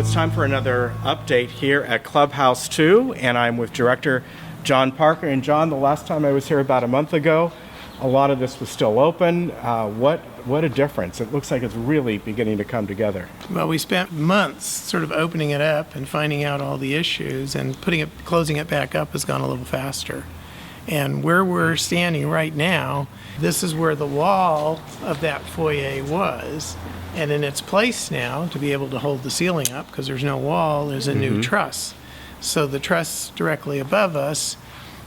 it's time for another update here at Clubhouse 2, and I'm with Director John Parker. And John, the last time I was here about a month ago, a lot of this was still open. What a difference. It looks like it's really beginning to come together. Well, we spent months sort of opening it up and finding out all the issues, and closing it back up has gone a little faster. And where we're standing right now, this is where the wall of that foyer was. And in its place now, to be able to hold the ceiling up, because there's no wall, is a new truss. So the truss directly above us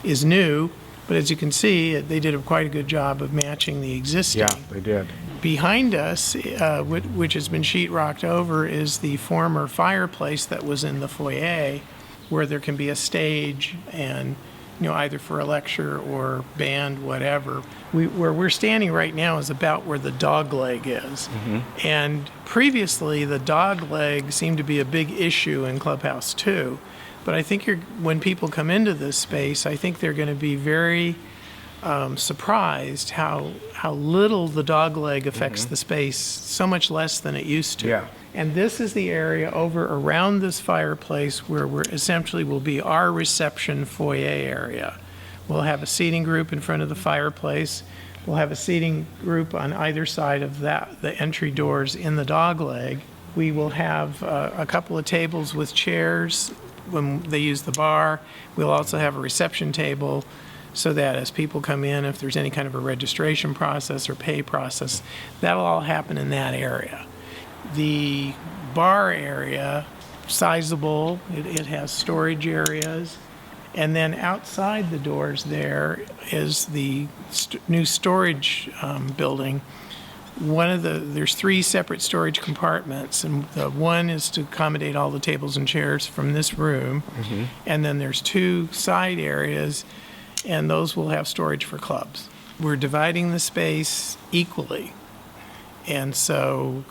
is new, but as you can see, they did quite a good job of matching the existing. Yeah, they did. Behind us, which has been sheetrocked over, is the former fireplace that was in the foyer, where there can be a stage and either for a lecture or band, whatever. Where we're standing right now is about where the dog leg is. And previously, the dog leg seemed to be a big issue in Clubhouse 2. But I think when people come into this space, I think they're going to be very surprised how little the dog leg affects the space, so much less than it used to. Yeah. And this is the area over around this fireplace where will be our reception foyer area. We'll have a seating group in front of the fireplace. We'll have a seating group on either side of the entry doors in the dog leg. We will have a couple of tables with chairs when they use the bar. We'll also have a reception table so that as people come in, if there's any kind of a registration process or pay process, that'll all happen in that area. The bar area, sizable, it has storage areas. And then outside the doors there is the new storage building. There's 3 separate storage compartments, and the one is to accommodate all the tables and chairs from this room. And then there's 2 side areas, and those will have storage for clubs. We're dividing the space equally. And so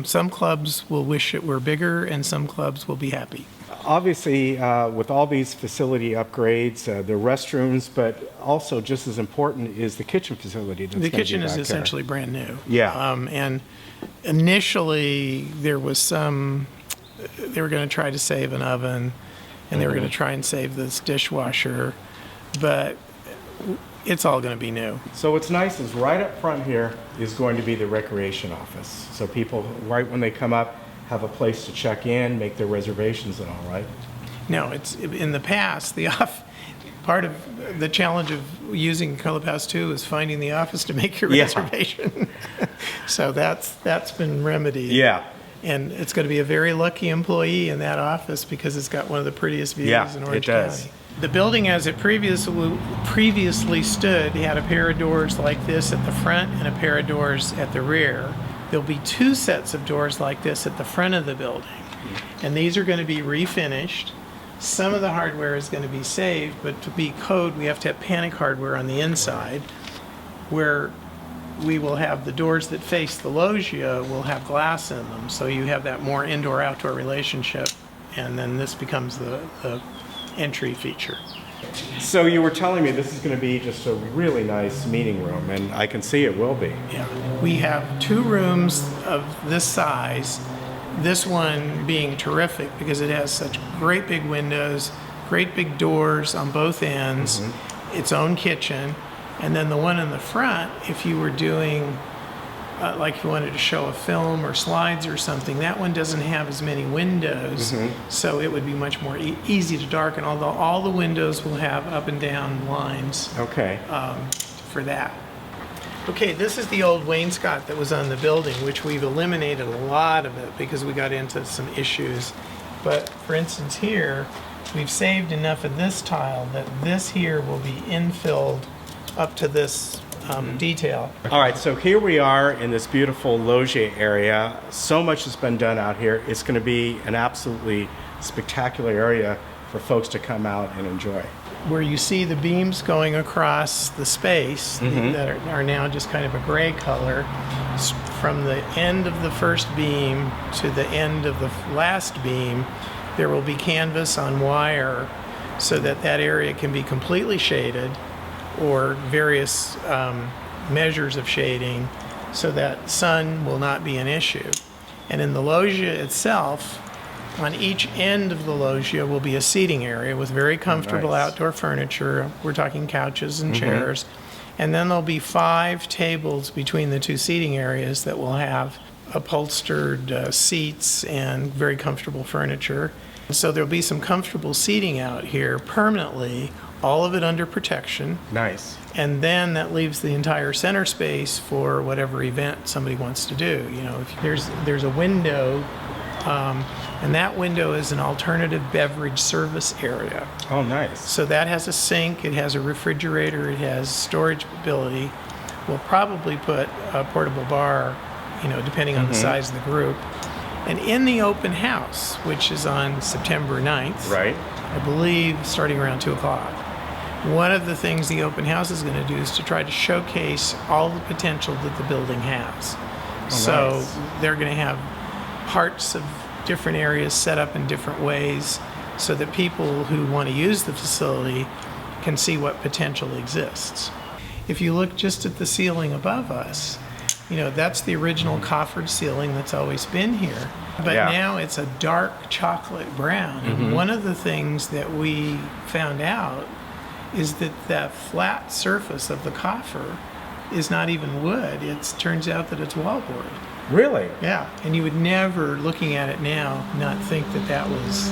some clubs will wish it were bigger, and some clubs will be happy. Obviously, with all these facility upgrades, the restrooms, but also just as important is the kitchen facility. The kitchen is essentially brand new. Yeah. And initially, they were going to try to save an oven, and they were going to try and save this dishwasher, but it's all going to be new. So what's nice is right up front here is going to be the recreation office. So people, right when they come up, have a place to check in, make their reservations and all, right? No, it's in the past, part of the challenge of using Clubhouse 2 is finding the office to make your reservation. So that's been remedied. Yeah. And it's going to be a very lucky employee in that office because it's got one of the prettiest views in Orange County. The building as it previously stood had a pair of doors like this at the front and a pair of doors at the rear. There'll be 2 sets of doors like this at the front of the building. And these are going to be refinished. Some of the hardware is going to be saved, but to be code, we have to have panic hardware on the inside, where we will have the doors that face the loggia will have glass in them. So you have that more indoor-outdoor relationship, and then this becomes the entry feature. So you were telling me this is going to be just a really nice meeting room, and I can see it will be. Yeah. We have 2 rooms of this size, this one being terrific because it has such great big windows, great big doors on both ends, its own kitchen, and then the one in the front, if you were doing like you wanted to show a film or slides or something, that one doesn't have as many windows, so it would be much more easy to darken, although all the windows will have up and down lines for that. Okay, this is the old wainscot that was on the building, which we've eliminated a lot of it because we got into some issues. But for instance here, we've saved enough of this tile that this here will be infilled up to this detail. All right, so here we are in this beautiful loggia area. So much has been done out here. It's going to be an absolutely spectacular area for folks to come out and enjoy. Where you see the beams going across the space that are now just kind of a gray color, from the end of the first beam to the end of the last beam, there will be canvas on wire so that that area can be completely shaded, or various measures of shading, so that sun will not be an issue. And in the loggia itself, On each end of the loggia will be a seating area with very comfortable Nice. outdoor furniture. We're talking couches and chairs. And then there'll be 5 tables between the 2 seating areas that will have upholstered seats and very comfortable furniture. So there'll be some comfortable seating out here permanently, all of it under protection. Nice. And then that leaves the entire center space for whatever event somebody wants to do. You know, if there's a window, and that window is an alternative beverage service area. Oh, nice. So that has a sink, it has a refrigerator, it has storage ability. We'll probably put a portable bar, you know, depending on the size of the group. And in the open house, which is on September 9th, Right. I believe starting around 2 o'clock, one of the things the open house is going to do is to try to showcase all the potential that the building has. So nice. they're going to have parts of different areas set up in different ways so that people who want to use the facility can see what potential exists. If you look just at the ceiling above us, you know, that's the original coffered ceiling that's always been here. But Yeah. now it's a dark chocolate brown. And one of the things that we found out is that that flat surface of the coffer is not even wood. It turns out that it's wallboard. Really? Yeah, and you would never, looking at it now, not think that that was...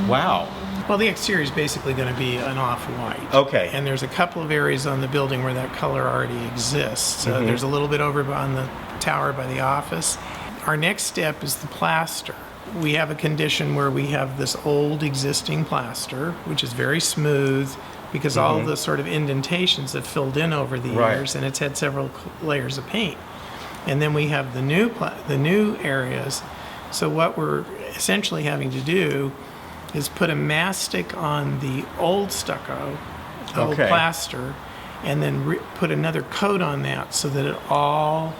Wow. Well, the exterior is basically going to be an off-white. Okay. And there's a couple of areas on the building where that color already exists. There's a little bit over on the tower by the office. Our next step is the plaster. We have a condition where we have this old existing plaster, which is very smooth because all the sort of indentations have filled in over the Right. years, and it's had several layers of paint. And then we have the new areas. So what we're essentially having to do is put a mastic on the old stucco, the old Okay. plaster, and then put another coat on that so that it all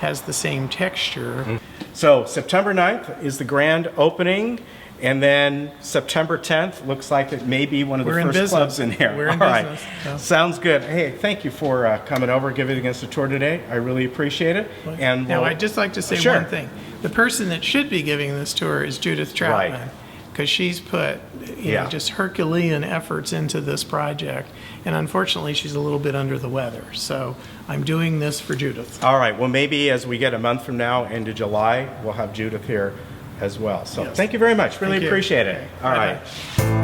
has the same texture. So September 9th is the grand opening, and then September 10th looks like it may be one of the We're in first business. clubs in here. We're in All right. business, so. Sounds good. Hey, thank you for coming over, giving us a tour today. I really appreciate it. And Now, we'll- I'd just like to say Sure. one thing. The person that should be giving this tour is Judith Troutman, Right. because she's put you know, Yeah. just Herculean efforts into this project, and unfortunately, she's a little bit under the weather. So I'm doing this for Judith. All right. Well, maybe as we get a month from now into July, we'll have Judith here as well. So Yes. thank you very much. Really Thank you. appreciate it. Okay. All Bye-bye. right.